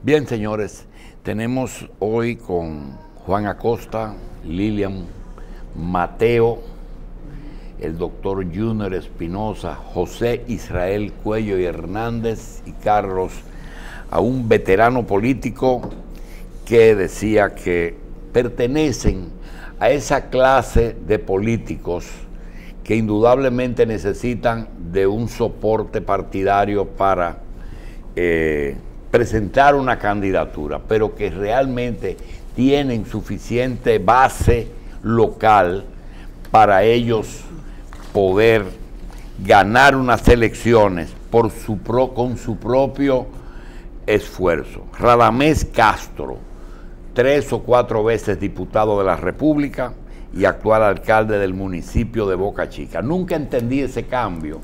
Bien, señores, tenemos hoy con Juan Acosta, Lilian Mateo, el doctor Junior Espinosa, José Israel Cuello y Hernández y Carlos, a un veterano político que decía que pertenecen a esa clase de políticos que indudablemente necesitan de un soporte partidario para presentar una candidatura, pero que realmente tienen suficiente base local para ellos poder ganar unas elecciones con su propio esfuerzo. Radamés Castro, 3 o 4 veces diputado de la República y actual alcalde del municipio de Boca Chica. Nunca entendí ese cambio,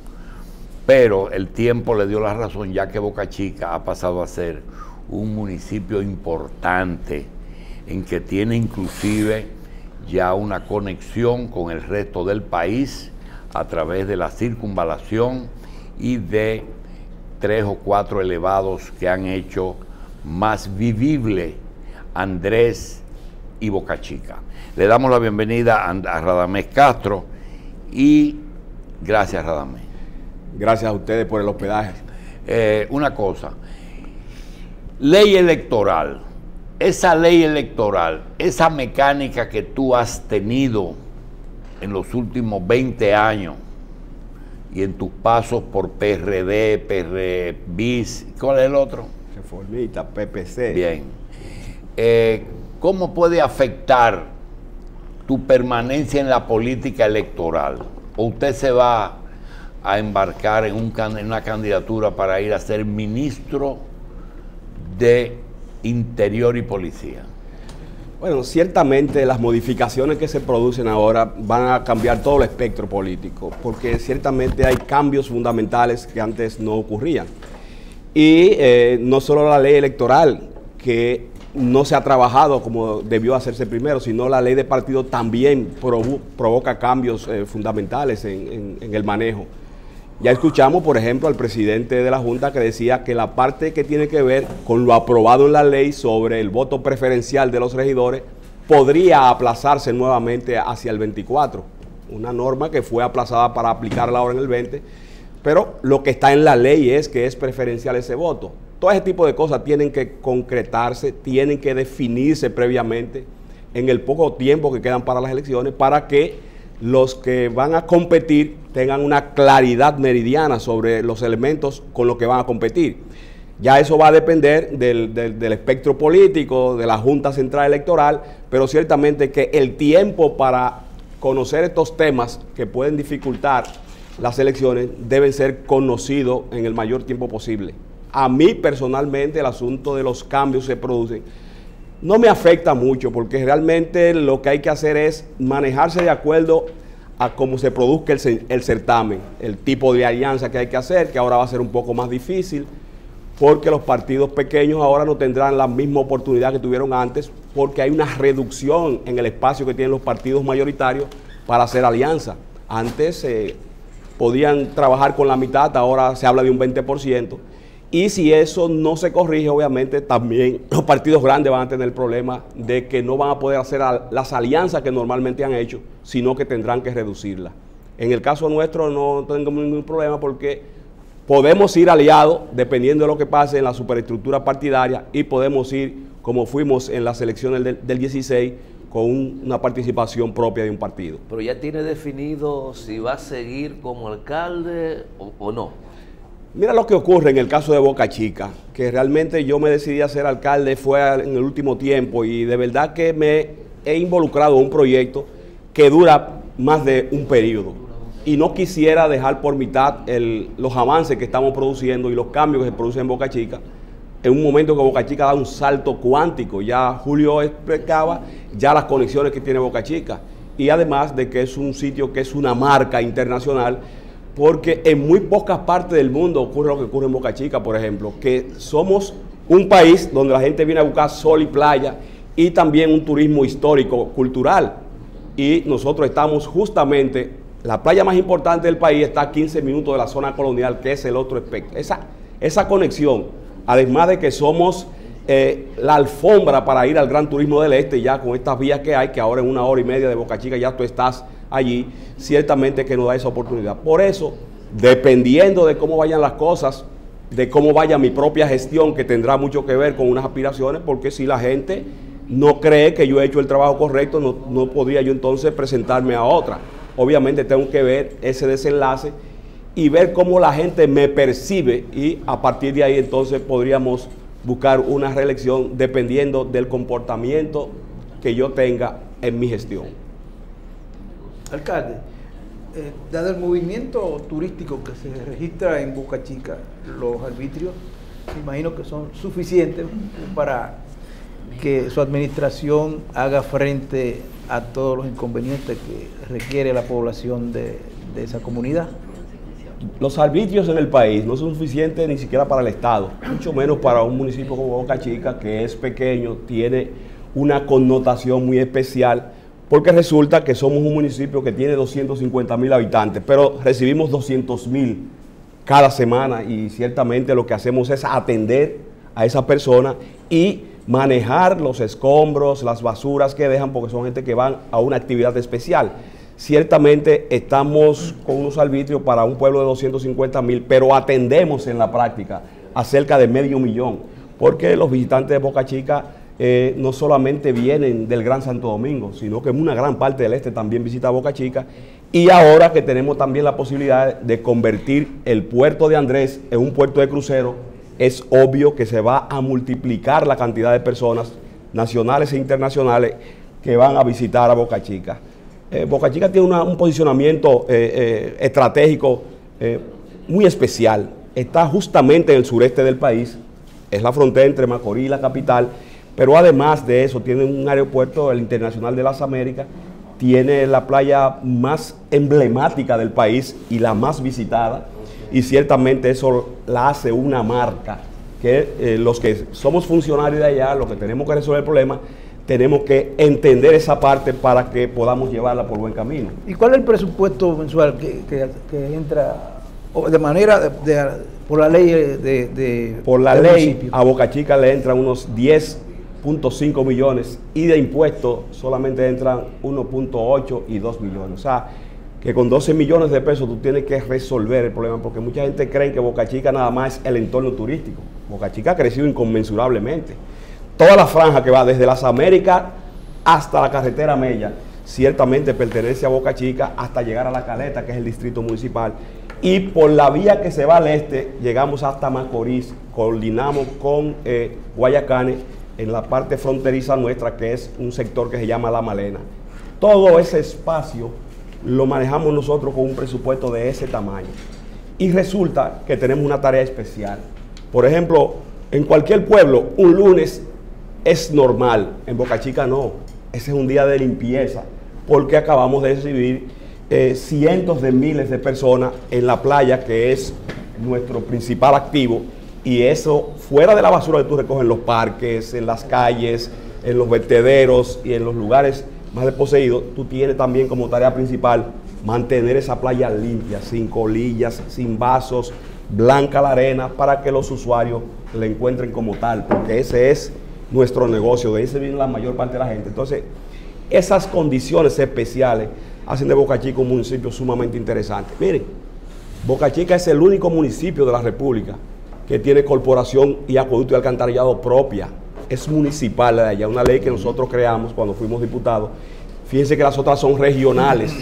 pero el tiempo le dio la razón, ya que Boca Chica ha pasado a ser un municipio importante en que tiene inclusive ya una conexión con el resto del país a través de la circunvalación y de 3 o 4 elevados que han hecho más vivible Andrés y Boca Chica. Le damos la bienvenida a Radamés Castro y gracias, Radamés. Gracias a ustedes por el hospedaje. Una cosa, ley electoral, esa ley electoral, esa mecánica que tú has tenido en los últimos 20 años y en tus pasos por PRD, PRBIS, ¿cuál es el otro? Reformista, PPC. Bien. ¿Cómo puede afectar tu permanencia en la política electoral? ¿O usted se va a embarcar en una candidatura para ir a ser ministro de Interior y Policía? Bueno, ciertamente las modificaciones que se producen ahora van a cambiar todo el espectro político, porque ciertamente hay cambios fundamentales que antes no ocurrían. Y no solo la ley electoral, que no se ha trabajado como debió hacerse primero, sino la ley de partido también provoca cambios fundamentales en el manejo. Ya escuchamos, por ejemplo, al presidente de la Junta que decía que la parte que tiene que ver con lo aprobado en la ley sobre el voto preferencial de los regidores podría aplazarse nuevamente hacia el 24. Una norma que fue aplazada para aplicarla ahora en el 20, pero lo que está en la ley es que es preferencial ese voto. Todo ese tipo de cosas tienen que concretarse, tienen que definirse previamente en el poco tiempo que quedan para las elecciones para que los que van a competir tengan una claridad meridiana sobre los elementos con los que van a competir. Ya eso va a depender del espectro político, de la Junta Central Electoral, pero ciertamente que el tiempo para conocer estos temas que pueden dificultar las elecciones deben ser conocidos en el mayor tiempo posible. A mí personalmente el asunto de los cambios se producen no me afecta mucho, porque realmente lo que hay que hacer es manejarse de acuerdo a cómo se produzca el certamen, el tipo de alianza que hay que hacer, que ahora va a ser un poco más difícil, porque los partidos pequeños ahora no tendrán la misma oportunidad que tuvieron antes, porque hay una reducción en el espacio que tienen los partidos mayoritarios para hacer alianza. Antes podían trabajar con la mitad, ahora se habla de un 20%. Y si eso no se corrige, obviamente también los partidos grandes van a tener el problema de que no van a poder hacer las alianzas que normalmente han hecho, sino que tendrán que reducirlas. En el caso nuestro no tenemos ningún problema porque podemos ir aliados dependiendo de lo que pase en la superestructura partidaria y podemos ir como fuimos en las elecciones del 16 con una participación propia de un partido. Pero ya tiene definido si va a seguir como alcalde o no. Mira lo que ocurre en el caso de Boca Chica, que realmente yo me decidí a ser alcalde fue en el último tiempo y de verdad que me he involucrado en un proyecto que dura más de un periodo y no quisiera dejar por mitad los avances que estamos produciendo y los cambios que se producen en Boca Chica en un momento que Boca Chica da un salto cuántico. Ya Julio explicaba ya las conexiones que tiene Boca Chica y además de que es un sitio que es una marca internacional, porque en muy pocas partes del mundo ocurre lo que ocurre en Boca Chica, por ejemplo, que somos un país donde la gente viene a buscar sol y playa y también un turismo histórico, cultural. Y nosotros estamos justamente, la playa más importante del país está a 15 minutos de la zona colonial, que es el otro espectro. Esa conexión, además de que somos la alfombra para ir al Gran Turismo del Este, ya con estas vías que hay, que ahora en 1 hora y media de Boca Chica ya tú estás allí, ciertamente que nos da esa oportunidad. Por eso, dependiendo de cómo vayan las cosas, de cómo vaya mi propia gestión, que tendrá mucho que ver con unas aspiraciones, porque si la gente no cree que yo he hecho el trabajo correcto, no podría yo entonces presentarme a otra. Obviamente tengo que ver ese desenlace y ver cómo la gente me percibe, y a partir de ahí entonces podríamos buscar una reelección dependiendo del comportamiento que yo tenga en mi gestión. Alcalde, dado el movimiento turístico que se registra en Boca Chica, los arbitrios, me imagino que son suficientes para que su administración haga frente a todos los inconvenientes que requiere la población de esa comunidad. Los arbitrios en el país no son suficientes ni siquiera para el Estado, mucho menos para un municipio como Boca Chica, que es pequeño, tiene una connotación muy especial, porque resulta que somos un municipio que tiene 250.000 habitantes, pero recibimos 200.000 cada semana, y ciertamente lo que hacemos es atender a esa persona y manejar los escombros, las basuras que dejan, porque son gente que van a una actividad especial. Ciertamente estamos con unos arbitrios para un pueblo de 250.000, pero atendemos en la práctica a cerca de 500.000, porque los visitantes de Boca Chica no solamente vienen del Gran Santo Domingo, sino que una gran parte del este también visita Boca Chica, y ahora que tenemos también la posibilidad de convertir el puerto de Andrés en un puerto de crucero, es obvio que se va a multiplicar la cantidad de personas nacionales e internacionales que van a visitar a Boca Chica. Boca Chica tiene un posicionamiento estratégico muy especial. Está justamente en el sureste del país, es la frontera entre Macorís y la capital, pero además de eso tiene un aeropuerto, el Internacional de las Américas, tiene la playa más emblemática del país y la más visitada, y ciertamente eso la hace una marca que los que somos funcionarios de allá, los que tenemos que resolver el problema, tenemos que entender esa parte para que podamos llevarla por buen camino. ¿Y cuál es el presupuesto mensual que entra de manera por la ley por la ley municipio? A Boca Chica le entran unos 10.5 millones y de impuestos solamente entran 1.8 y 2 millones. O sea, que con 12 millones de pesos tú tienes que resolver el problema, porque mucha gente cree que Boca Chica nada más es el entorno turístico. Boca Chica ha crecido inconmensurablemente. Toda la franja que va desde las Américas hasta la carretera Mella, ciertamente pertenece a Boca Chica hasta llegar a La Caleta, que es el distrito municipal. Y por la vía que se va al este, llegamos hasta Macorís, coordinamos con Guayacanes en la parte fronteriza nuestra, que es un sector que se llama La Malena. Todo ese espacio lo manejamos nosotros con un presupuesto de ese tamaño. Y resulta que tenemos una tarea especial. Por ejemplo, en cualquier pueblo, un lunes es normal, en Boca Chica no. Ese es un día de limpieza, porque acabamos de recibir cientos de miles de personas en la playa, que es nuestro principal activo, y eso fuera de la basura que tú recoges en los parques, en las calles, en los vertederos y en los lugares más desposeídos, tú tienes también como tarea principal mantener esa playa limpia, sin colillas, sin vasos, blanca la arena, para que los usuarios la encuentren como tal, porque ese es nuestro negocio, de ahí se viene la mayor parte de la gente. Entonces, esas condiciones especiales hacen de Boca Chica un municipio sumamente interesante. Miren, Boca Chica es el único municipio de la República que tiene corporación y acueducto y alcantarillado propia. Es municipal de allá, una ley que nosotros creamos cuando fuimos diputados. Fíjense que las otras son regionales.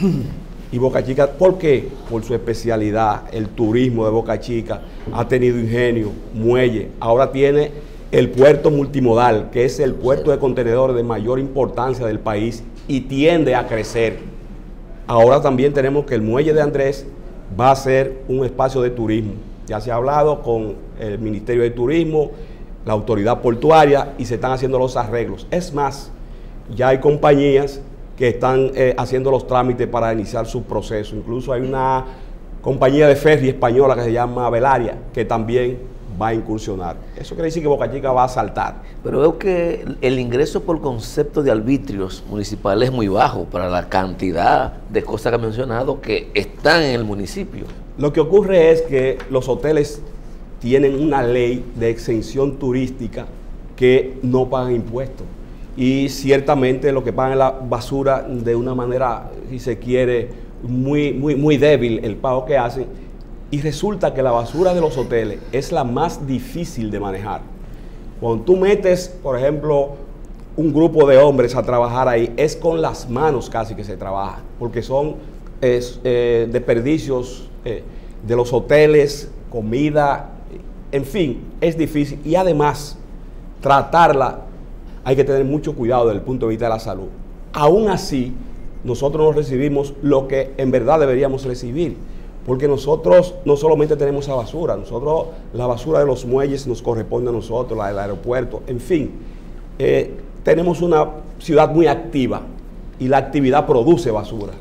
Y Boca Chica, ¿por qué? Por su especialidad. El turismo de Boca Chica ha tenido ingenio, muelle, ahora tiene el puerto multimodal, que es el puerto de contenedores de mayor importancia del país y tiende a crecer. Ahora también tenemos que el muelle de Andrés va a ser un espacio de turismo. Ya se ha hablado con el Ministerio de Turismo, la autoridad portuaria, y se están haciendo los arreglos. Es más, ya hay compañías que están haciendo los trámites para iniciar su proceso. Incluso hay una compañía de ferry española que se llama Velaria, que también va a incursionar. Eso quiere decir que Boca Chica va a saltar. Pero veo que el ingreso por concepto de arbitrios municipales es muy bajo para la cantidad de cosas que ha mencionado que están en el municipio. Lo que ocurre es que los hoteles tienen una ley de exención turística que no pagan impuestos. Y ciertamente lo que pagan es la basura de una manera, si se quiere, muy débil el pago que hacen. Y resulta que la basura de los hoteles es la más difícil de manejar. Cuando tú metes, por ejemplo, un grupo de hombres a trabajar ahí, es con las manos casi que se trabaja, porque son desperdicios de los hoteles, comida, en fin, es difícil. Y además, tratarla hay que tener mucho cuidado desde el punto de vista de la salud. Aún así, nosotros no recibimos lo que en verdad deberíamos recibir, porque nosotros no solamente tenemos esa basura, nosotros la basura de los muelles nos corresponde a nosotros, la del aeropuerto, en fin. Tenemos una ciudad muy activa y la actividad produce basura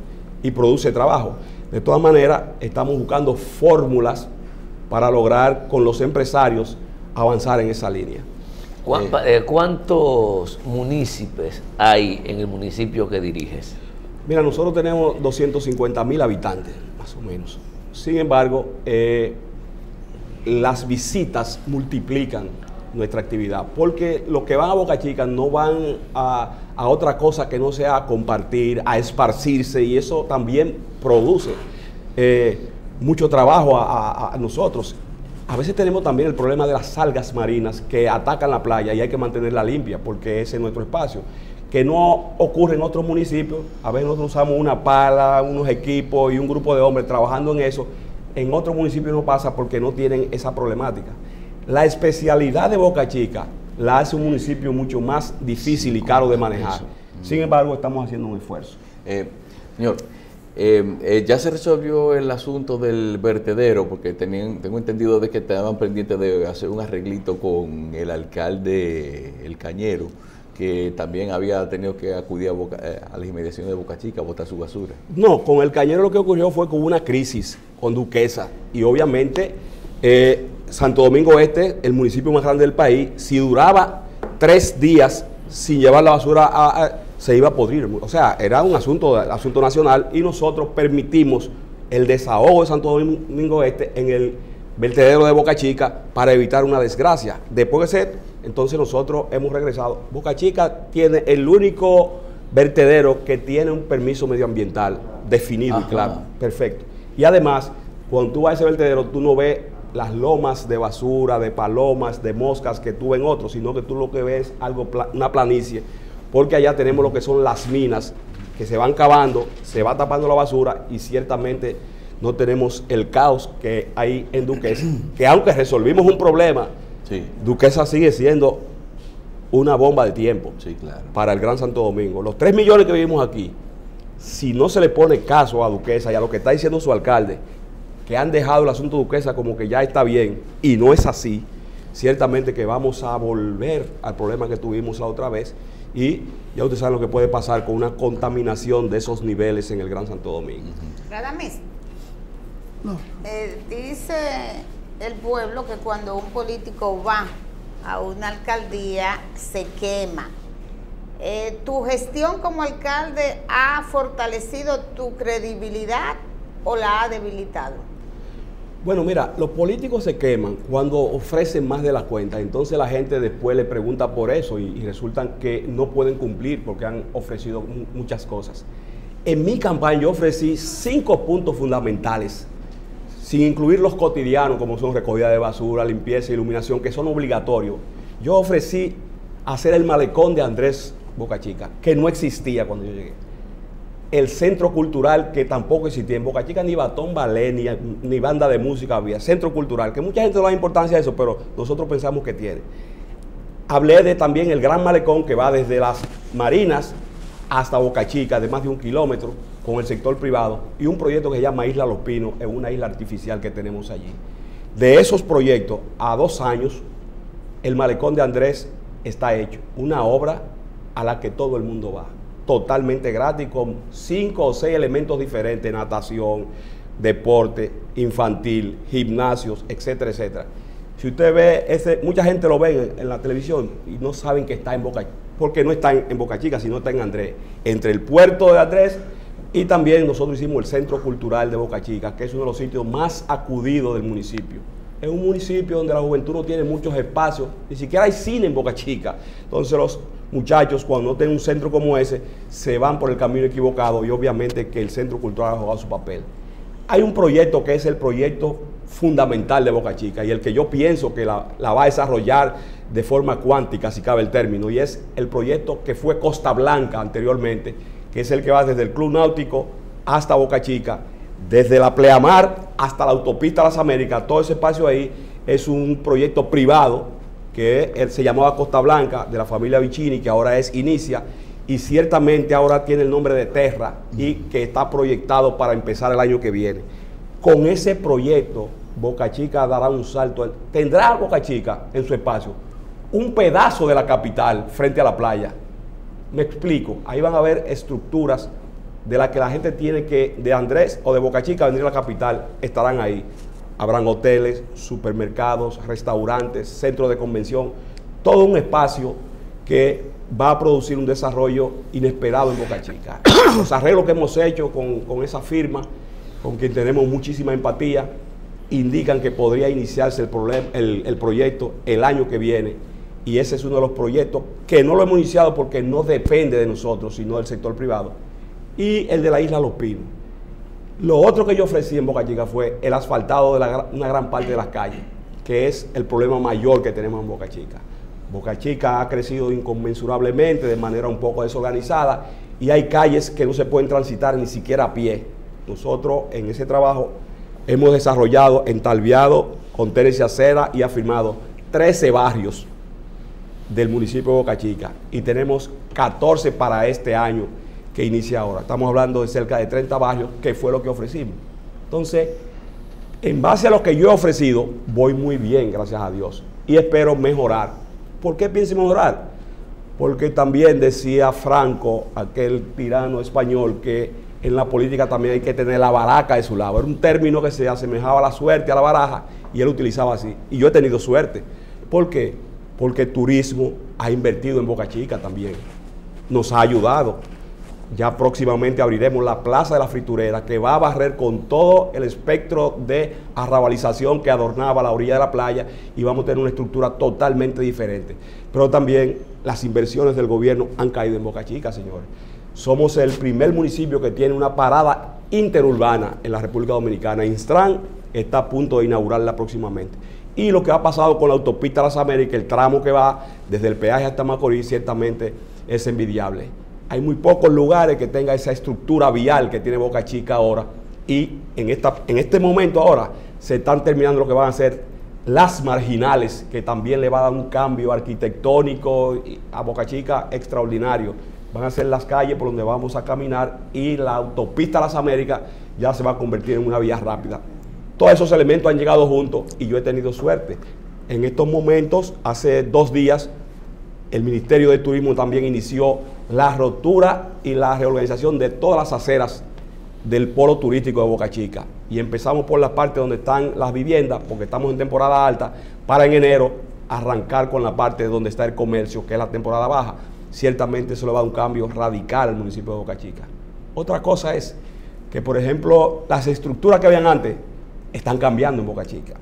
y produce trabajo. De todas maneras, estamos buscando fórmulas para lograr con los empresarios avanzar en esa línea. ¿Cuántos municipios hay en el municipio que diriges? Mira, nosotros tenemos 250,000 habitantes, más o menos. Sin embargo, las visitas multiplican nuestra actividad, porque los que van a Boca Chica no van a otra cosa que no sea a compartir, a esparcirse, y eso también produce mucho trabajo a nosotros. A veces tenemos también el problema de las algas marinas que atacan la playa y hay que mantenerla limpia porque ese es nuestro espacio, que no ocurre en otros municipios. A veces nosotros usamos una pala, unos equipos y un grupo de hombres trabajando en eso. En otros municipios no pasa porque no tienen esa problemática. La especialidad de Boca Chica la hace un municipio mucho más difícil y caro de manejar. Sin embargo, estamos haciendo un esfuerzo. Señor, ya se resolvió el asunto del vertedero, porque tengo entendido de que estaban pendientes de hacer un arreglito con el alcalde El Cañero, que también había tenido que acudir a las inmediaciones de Boca Chica a botar su basura. No, con El Cañero lo que ocurrió fue que hubo una crisis con Duquesa y obviamente Santo Domingo Este, el municipio más grande del país, si duraba 3 días sin llevar la basura se iba a podrir. O sea, era un asunto nacional y nosotros permitimos el desahogo de Santo Domingo Este en el vertedero de Boca Chica para evitar una desgracia. Después de ser, entonces nosotros hemos regresado. Boca Chica tiene el único vertedero que tiene un permiso medioambiental definido. Ajá. Y claro, perfecto. Y además, cuando tú vas a ese vertedero, tú no ves las lomas de basura, de palomas, de moscas que tú ves en otros, sino que tú lo que ves es una planicie, porque allá tenemos lo que son las minas que se van cavando, se va tapando la basura y ciertamente no tenemos el caos que hay en Duquesa, que aunque resolvimos un problema, sí, Duquesa sigue siendo una bomba de tiempo, sí, claro, para el Gran Santo Domingo. Los 3 millones que vivimos aquí, si no se le pone caso a Duquesa y a lo que está diciendo su alcalde, que han dejado el asunto de Duquesa como que ya está bien, y no es así, ciertamente que vamos a volver al problema que tuvimos la otra vez, y ya ustedes saben lo que puede pasar con una contaminación de esos niveles en el Gran Santo Domingo. Radames, dice el pueblo que cuando un político va a una alcaldía se quema. ¿Tu gestión como alcalde ha fortalecido tu credibilidad o la ha debilitado? Bueno, mira, los políticos se queman cuando ofrecen más de la cuenta, entonces la gente después le pregunta por eso y resultan que no pueden cumplir porque han ofrecido muchas cosas. En mi campaña yo ofrecí 5 puntos fundamentales, sin incluir los cotidianos como son recogida de basura, limpieza, iluminación, que son obligatorios. Yo ofrecí hacer el malecón de Andrés Boca Chica, que no existía cuando yo llegué. El centro cultural, que tampoco existía en Boca Chica, ni batón ballet, ni banda de música había. Centro cultural, que mucha gente no da importancia a eso, pero nosotros pensamos que tiene. Hablé de también el gran malecón que va desde las Marinas hasta Boca Chica, de más de 1 kilómetro, con el sector privado, y un proyecto que se llama Isla Los Pinos, es una isla artificial que tenemos allí. De esos proyectos, a 2 años, el malecón de Andrés está hecho. Una obra a la que todo el mundo va, totalmente gratis, con 5 o 6 elementos diferentes: natación, deporte infantil, gimnasios, etcétera, etcétera. Si usted ve, mucha gente lo ve en la televisión y no saben que está en Boca Chica, porque no está en Boca Chica, sino está en Andrés, entre el puerto de Andrés, y también nosotros hicimos el Centro Cultural de Boca Chica, que es uno de los sitios más acudidos del municipio. Es un municipio donde la juventud no tiene muchos espacios, ni siquiera hay cine en Boca Chica. Entonces los muchachos, cuando no tienen un centro como ese, se van por el camino equivocado y obviamente que el Centro Cultural ha jugado su papel. Hay un proyecto que es el proyecto fundamental de Boca Chica y el que yo pienso que la va a desarrollar de forma cuántica, si cabe el término, y es el proyecto que fue Costa Blanca anteriormente, que es el que va desde el Club Náutico hasta Boca Chica, desde la Pleamar hasta la autopista Las Américas. Todo ese espacio ahí es un proyecto privado que se llamaba Costa Blanca, de la familia Vicini, que ahora es Inicia, y ciertamente ahora tiene el nombre de Terra y que está proyectado para empezar el año que viene. Con ese proyecto, Boca Chica dará un salto. Tendrá Boca Chica en su espacio un pedazo de la capital frente a la playa. Me explico, ahí van a haber estructuras de las que la gente tiene que, de Andrés o de Boca Chica, venir a la capital, estarán ahí. Habrán hoteles, supermercados, restaurantes, centros de convención, todo un espacio que va a producir un desarrollo inesperado en Boca Chica. Los arreglos que hemos hecho con esa firma, con quien tenemos muchísima empatía, indican que podría iniciarse el proyecto el año que viene, y ese es uno de los proyectos que no lo hemos iniciado porque no depende de nosotros, sino del sector privado, y el de la isla Los Pinos. Lo otro que yo ofrecí en Boca Chica fue el asfaltado de una gran parte de las calles, que es el problema mayor que tenemos en Boca Chica. Boca Chica ha crecido inconmensurablemente, de manera un poco desorganizada, y hay calles que no se pueden transitar ni siquiera a pie. Nosotros en ese trabajo hemos desarrollado, entalviado contenes y acera y afirmado 13 barrios del municipio de Boca Chica, y tenemos 14 para este año que inicia ahora. Estamos hablando de cerca de 30 barrios, que fue lo que ofrecimos. Entonces, en base a lo que yo he ofrecido, voy muy bien, gracias a Dios, y espero mejorar. ¿Por qué pienso mejorar? Porque también decía Franco, aquel tirano español, que en la política también hay que tener la baraca de su lado. Era un término que se asemejaba a la suerte, a la baraja, y él utilizaba así. Y yo he tenido suerte. ¿Por qué? Porque el turismo ha invertido en Boca Chica también. Nos ha ayudado. Ya próximamente abriremos la Plaza de la Friturera, que va a barrer con todo el espectro de arrabalización que adornaba la orilla de la playa, y vamos a tener una estructura totalmente diferente. Pero también las inversiones del gobierno han caído en Boca Chica, señores. Somos el primer municipio que tiene una parada interurbana en la República Dominicana. Instran está a punto de inaugurarla próximamente. Y lo que ha pasado con la autopista Las Américas, el tramo que va desde el peaje hasta Macorís, ciertamente es envidiable. Hay muy pocos lugares que tengan esa estructura vial que tiene Boca Chica ahora, y en este momento ahora se están terminando lo que van a ser las marginales, que también le va a dar un cambio arquitectónico a Boca Chica extraordinario. Van a ser las calles por donde vamos a caminar, y la autopista Las Américas ya se va a convertir en una vía rápida. Todos esos elementos han llegado juntos y yo he tenido suerte. En estos momentos, hace 2 días, el Ministerio de Turismo también inició la rotura y la reorganización de todas las aceras del polo turístico de Boca Chica. Y empezamos por la parte donde están las viviendas, porque estamos en temporada alta, para en enero arrancar con la parte donde está el comercio, que es la temporada baja. Ciertamente eso le va a dar un cambio radical al municipio de Boca Chica. Otra cosa es que, por ejemplo, las estructuras que habían antes están cambiando en Boca Chica.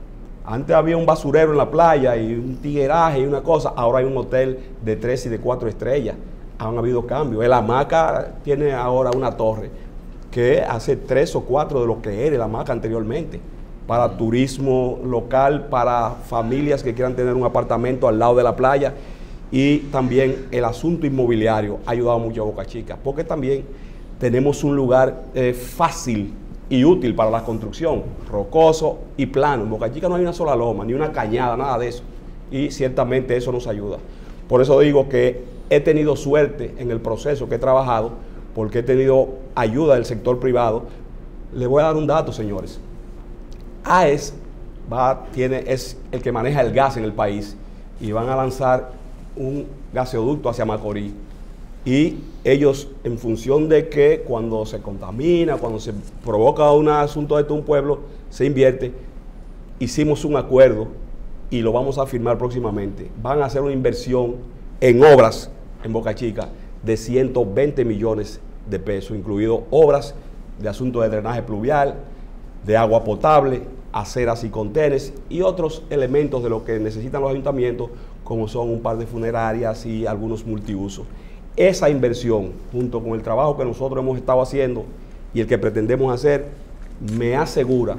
Antes había un basurero en la playa y un tigueraje y una cosa. Ahora hay un hotel de 3 y de 4 estrellas. Han habido cambios. El Hamaca tiene ahora una torre que hace 3 o 4 de lo que era el Hamaca anteriormente, para turismo local, para familias que quieran tener un apartamento al lado de la playa. Y también el asunto inmobiliario ha ayudado mucho a Boca Chica, porque también tenemos un lugar fácil y útil para la construcción, rocoso y plano. En Boca Chica no hay una sola loma, ni una cañada, nada de eso. Y ciertamente eso nos ayuda. Por eso digo que he tenido suerte en el proceso que he trabajado, porque he tenido ayuda del sector privado. Les voy a dar un dato, señores. AES es el que maneja el gas en el país, y van a lanzar un gaseoducto hacia Macorís. Y ellos, en función de que cuando se contamina, cuando se provoca un asunto de todo un pueblo, se invierte, hicimos un acuerdo y lo vamos a firmar próximamente. Van a hacer una inversión en obras en Boca Chica de 120 millones de pesos, incluido obras de asuntos de drenaje pluvial, de agua potable, aceras y contenes y otros elementos de lo que necesitan los ayuntamientos, como son un par de funerarias y algunos multiusos. Esa inversión, junto con el trabajo que nosotros hemos estado haciendo y el que pretendemos hacer, me asegura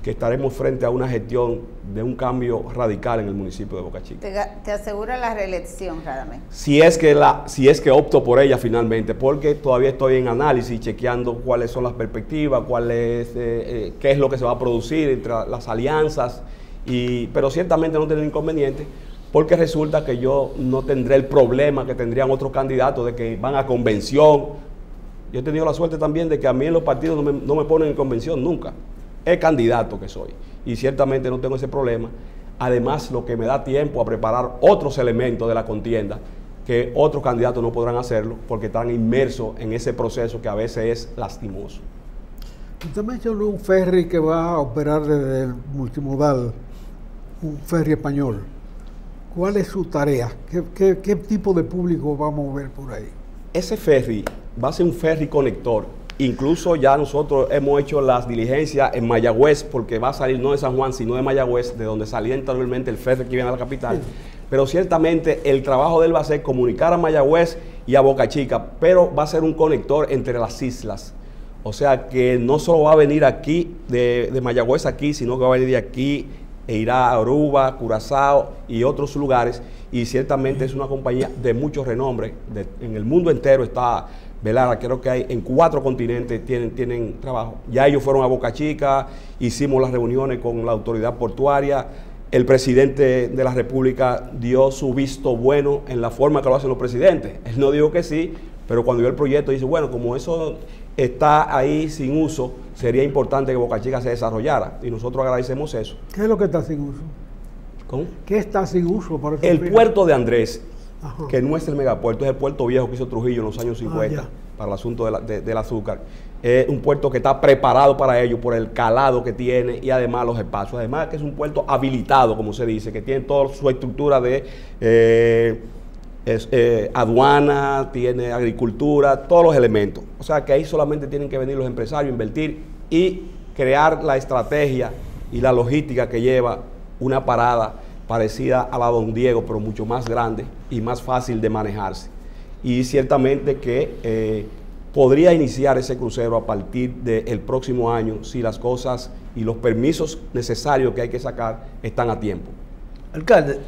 que estaremos frente a una gestión de un cambio radical en el municipio de Boca Chica. Te asegura la reelección, Radamés. Si es que opto por ella finalmente, porque todavía estoy en análisis, chequeando cuáles son las perspectivas, qué es lo que se va a producir entre las alianzas, pero ciertamente no tendré inconveniente, porque resulta que yo no tendré el problema que tendrían otros candidatos de que van a convención. Yo he tenido la suerte también de que a mí en los partidos no me ponen en convención nunca. Es candidato que soy y ciertamente no tengo ese problema. Además, lo que me da tiempo a preparar otros elementos de la contienda que otros candidatos no podrán hacerlo porque están inmersos en ese proceso que a veces es lastimoso. Usted mencionó un ferry que va a operar desde el multimodal, un ferry español. ¿Cuál es su tarea? ¿Qué tipo de público va a mover por ahí? Ese ferry va a ser un ferry conector. Incluso ya nosotros hemos hecho las diligencias en Mayagüez, porque va a salir no de San Juan, sino de Mayagüez, de donde salía anteriormente el ferry que viene a la capital. Sí. Pero ciertamente el trabajo de él va a ser comunicar a Mayagüez y a Boca Chica, pero va a ser un conector entre las islas. O sea que no solo va a venir aquí, de Mayagüez aquí, sino que va a venir de aquí e irá a Aruba, Curazao y otros lugares. Y ciertamente es una compañía de mucho renombre. En el mundo entero está Velara, creo que hay en 4 continentes tienen trabajo. Ya ellos fueron a Boca Chica, hicimos las reuniones con la autoridad portuaria. El presidente de la República dio su visto bueno en la forma que lo hacen los presidentes. Él no dijo que sí, pero cuando vio el proyecto dice, bueno, como eso está ahí sin uso, sería importante que Boca Chica se desarrollara. Y nosotros agradecemos eso. ¿Qué es lo que está sin uso? ¿Cómo? ¿Qué está sin uso? Para el puerto de Andrés. Ajá. Que no es el megapuerto, es el puerto viejo que hizo Trujillo en los años 50 para el asunto del azúcar. Es un puerto que está preparado para ello por el calado que tiene y además los espacios. Además que es un puerto habilitado, como se dice, que tiene toda su estructura de aduana, tiene agricultura, todos los elementos. O sea que ahí solamente tienen que venir los empresarios, invertir y crear la estrategia y la logística que lleva una parada parecida a la Don Diego, pero mucho más grande y más fácil de manejarse. Y ciertamente que podría iniciar ese crucero a partir del próximo año si las cosas y los permisos necesarios que hay que sacar están a tiempo. Alcalde,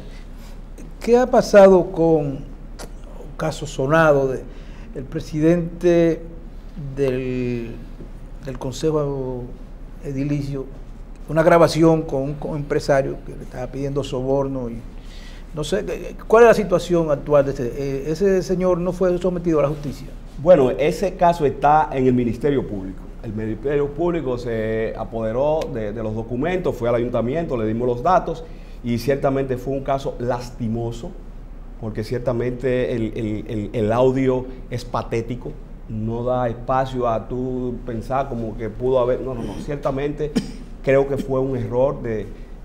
¿qué ha pasado con un caso sonado del presidente del Consejo Edilicio? Una grabación con un empresario que le estaba pidiendo soborno y no sé, ¿cuál es la situación actual de ese señor? ¿No fue sometido a la justicia? Bueno, ese caso está en el Ministerio Público. El Ministerio Público se apoderó de los documentos, fue al ayuntamiento, le dimos los datos y ciertamente fue un caso lastimoso porque ciertamente el audio es patético, no da espacio a tú pensar como que pudo haber, no, ciertamente creo que fue un error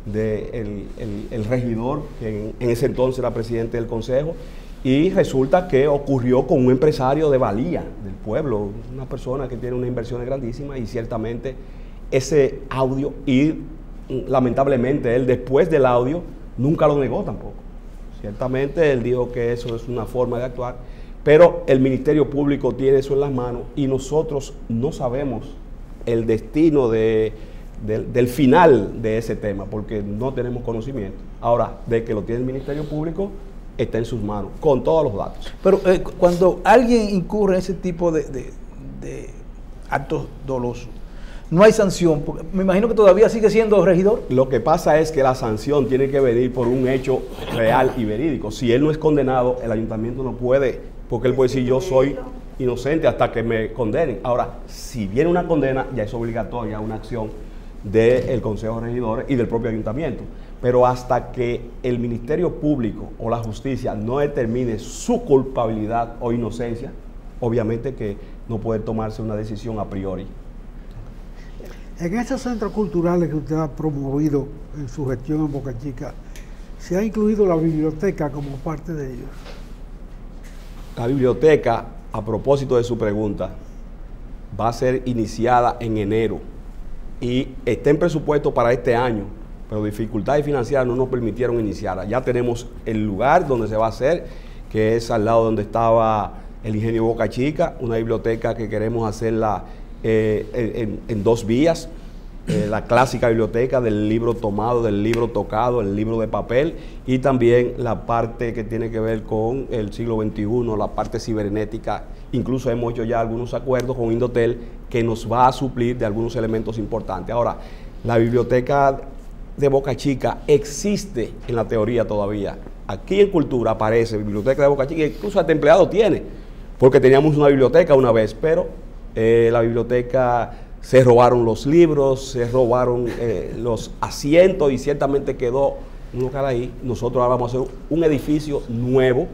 el regidor, que en ese entonces era presidente del consejo, y resulta que ocurrió con un empresario de valía del pueblo, una persona que tiene unas inversiones grandísimas, y ciertamente ese audio, y lamentablemente él después del audio nunca lo negó tampoco. Ciertamente él dijo que eso es una forma de actuar, pero el Ministerio Público tiene eso en las manos y nosotros no sabemos el destino del final de ese tema, porque no tenemos conocimiento. Ahora, de que lo tiene el Ministerio Público, está en sus manos, con todos los datos. Pero cuando alguien incurre en ese tipo de actos dolosos, no hay sanción, porque me imagino que todavía sigue siendo regidor. Lo que pasa es que la sanción tiene que venir por un hecho real y verídico. Si él no es condenado, el ayuntamiento no puede, porque él puede decir yo soy inocente hasta que me condenen. Ahora, si viene una condena, ya es obligatoria una acción del Consejo de Regidores y del propio ayuntamiento. Pero hasta que el Ministerio Público o la justicia no determine su culpabilidad o inocencia, obviamente que no puede tomarse una decisión a priori. En estos centros culturales que usted ha promovido en su gestión en Boca Chica, ¿se ha incluido la biblioteca como parte de ellos? La biblioteca, a propósito de su pregunta, va a ser iniciada en enero y está en presupuesto para este año, pero dificultades financieras no nos permitieron iniciar. Ya tenemos el lugar donde se va a hacer, que es al lado donde estaba el Ingenio Boca Chica, una biblioteca que queremos hacerla en 2 vías. La clásica biblioteca del libro tomado, del libro tocado, el libro de papel, y también la parte que tiene que ver con el siglo XXI, la parte cibernética. Incluso hemos hecho ya algunos acuerdos con Indotel que nos va a suplir de algunos elementos importantes. Ahora, la biblioteca de Boca Chica existe en la teoría todavía. Aquí en Cultura aparece biblioteca de Boca Chica, incluso hasta empleado tiene, porque teníamos una biblioteca una vez, pero la biblioteca... Se robaron los libros, se robaron los asientos y ciertamente quedó un local ahí. Nosotros ahora vamos a hacer un edificio nuevo,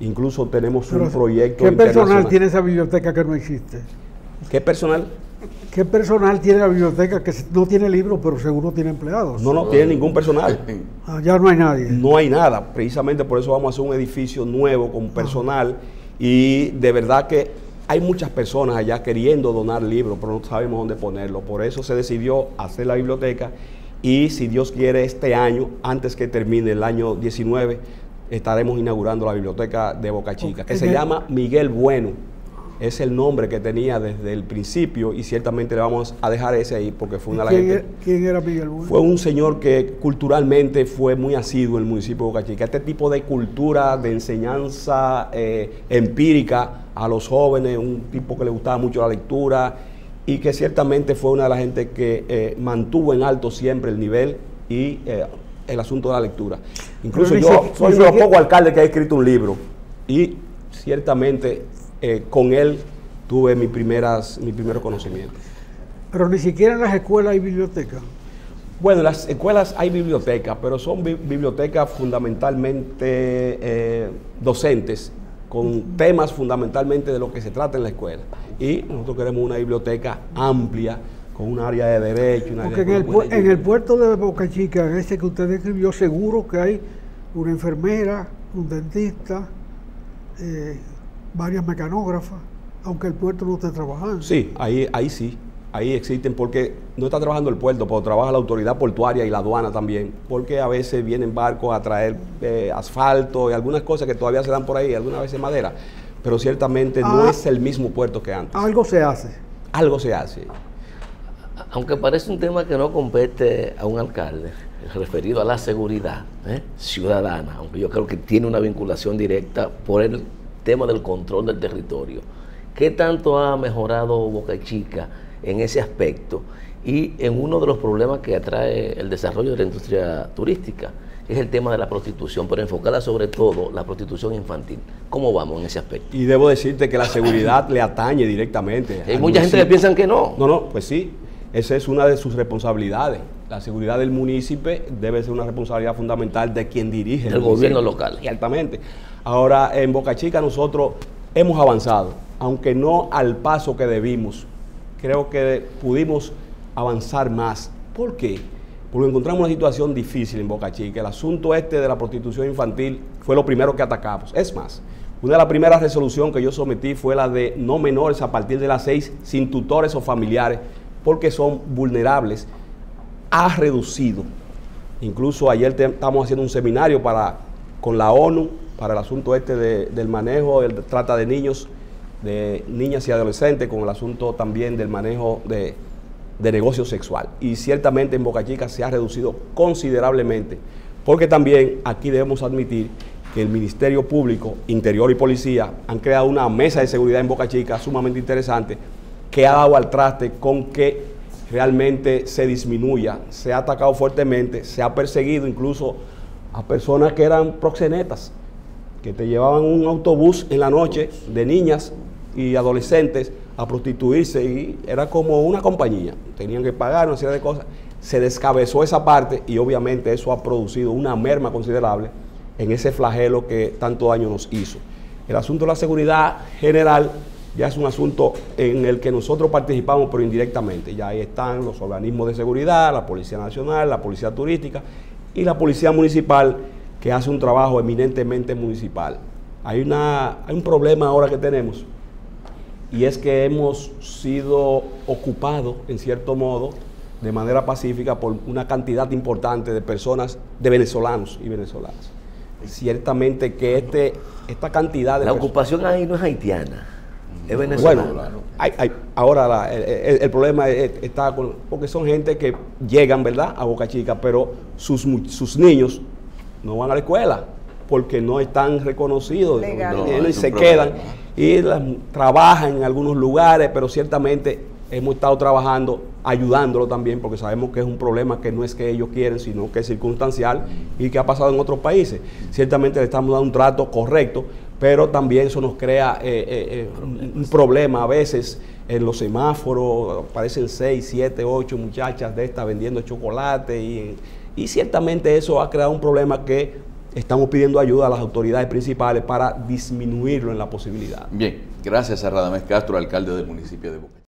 incluso tenemos un proyecto ¿Qué personal internacional. tiene esa biblioteca que no existe? ¿Qué personal? ¿Qué personal tiene la biblioteca que no tiene libros, pero seguro tiene empleados? No tiene ningún personal. Ya no hay nadie. No hay nada. Precisamente por eso vamos a hacer un edificio nuevo con personal y de verdad que hay muchas personas allá queriendo donar libros, pero no sabemos dónde ponerlo. Por eso se decidió hacer la biblioteca y si Dios quiere este año, antes que termine el año 19, estaremos inaugurando la biblioteca de Boca Chica, que se llama Miguel Bueno. Es el nombre que tenía desde el principio y ciertamente le vamos a dejar ese ahí porque fue una de las gente. ¿Quién era Miguel Bueno? Fue un señor que culturalmente fue muy asiduo en el municipio de Boca Chica. Este tipo de cultura, de enseñanza empírica a los jóvenes, un tipo que le gustaba mucho la lectura y que ciertamente fue una de las gente que mantuvo en alto siempre el nivel y el asunto de la lectura. Incluso yo soy uno de los pocos alcaldes que ha escrito un libro y ciertamente con él tuve mis primeros conocimientos. Pero ni siquiera en las escuelas hay bibliotecas. Bueno, en las escuelas hay bibliotecas, pero son bibliotecas fundamentalmente docentes, con temas fundamentalmente de lo que se trata en la escuela. Y nosotros queremos una biblioteca amplia, con un área de derecho. Porque en el puerto de Boca Chica, ese que usted describió, seguro que hay una enfermera, un dentista, varias mecanógrafas, aunque el puerto no esté trabajando. Sí, ahí sí, ahí existen, porque no está trabajando el puerto, pero trabaja la autoridad portuaria y la aduana también, porque a veces vienen barcos a traer asfalto y algunas cosas que todavía se dan por ahí, algunas veces madera, pero ciertamente no es el mismo puerto que antes. Algo se hace. Algo se hace. Aunque parece un tema que no compete a un alcalde, referido a la seguridad ciudadana, aunque yo creo que tiene una vinculación directa por el tema del control del territorio. ¿Qué tanto ha mejorado Boca Chica en ese aspecto? Y en uno de los problemas que atrae el desarrollo de la industria turística, es el tema de la prostitución, pero enfocada sobre todo la prostitución infantil. ¿Cómo vamos en ese aspecto? Y debo decirte que la seguridad le atañe directamente. Hay mucha gente que piensa que no. No, pues sí, esa es una de sus responsabilidades. La seguridad del municipio debe ser una responsabilidad fundamental de quien dirige el gobierno local. Ciertamente. Ahora, en Boca Chica nosotros hemos avanzado, aunque no al paso que debimos. Creo que pudimos avanzar más. ¿Por qué? Porque encontramos una situación difícil en Boca Chica. El asunto de la prostitución infantil fue lo primero que atacamos. Es más, una de las primeras resoluciones que yo sometí fue la de no menores a partir de las 6 sin tutores o familiares, porque son vulnerables. Ha reducido. Incluso ayer estamos haciendo un seminario con la ONU para el asunto del manejo del trata de niños, de niñas y adolescentes, con el asunto también del manejo de negocio sexual. Y ciertamente en Boca Chica se ha reducido considerablemente, porque también aquí debemos admitir que el Ministerio Público, Interior y Policía han creado una mesa de seguridad en Boca Chica sumamente interesante, que ha dado al traste con que realmente se disminuya. Se ha atacado fuertemente, se ha perseguido incluso a personas que eran proxenetas, que te llevaban un autobús en la noche de niñas y adolescentes a prostituirse y era como una compañía, tenían que pagar una serie de cosas. Se descabezó esa parte y obviamente eso ha producido una merma considerable en ese flagelo que tanto daño nos hizo. El asunto de la seguridad general ya es un asunto en el que nosotros participamos, pero indirectamente. Ya ahí están los organismos de seguridad, la Policía Nacional, la Policía Turística y la Policía Municipal, que hace un trabajo eminentemente municipal. Hay un problema ahora que tenemos, y es que hemos sido ocupados, en cierto modo, de manera pacífica por una cantidad importante de personas, de venezolanos y venezolanas. Ciertamente que esta cantidad de La personas, ocupación ahí no es haitiana, es venezolana. bueno, ahora el problema está porque son gente que llegan, ¿verdad?, a Boca Chica, pero sus niños no van a la escuela porque no están reconocidos, Legal. y se quedan y trabajan en algunos lugares, pero ciertamente hemos estado trabajando, ayudándolo también, porque sabemos que es un problema que no es que ellos quieren, sino que es circunstancial y que ha pasado en otros países. Ciertamente le estamos dando un trato correcto, pero también eso nos crea un problema a veces en los semáforos. Aparecen 6, 7, 8 muchachas de estas vendiendo chocolate y ciertamente eso ha creado un problema que estamos pidiendo ayuda a las autoridades principales para disminuirlo en la posibilidad. Bien, gracias a Radamés Castro, alcalde del municipio de Boca.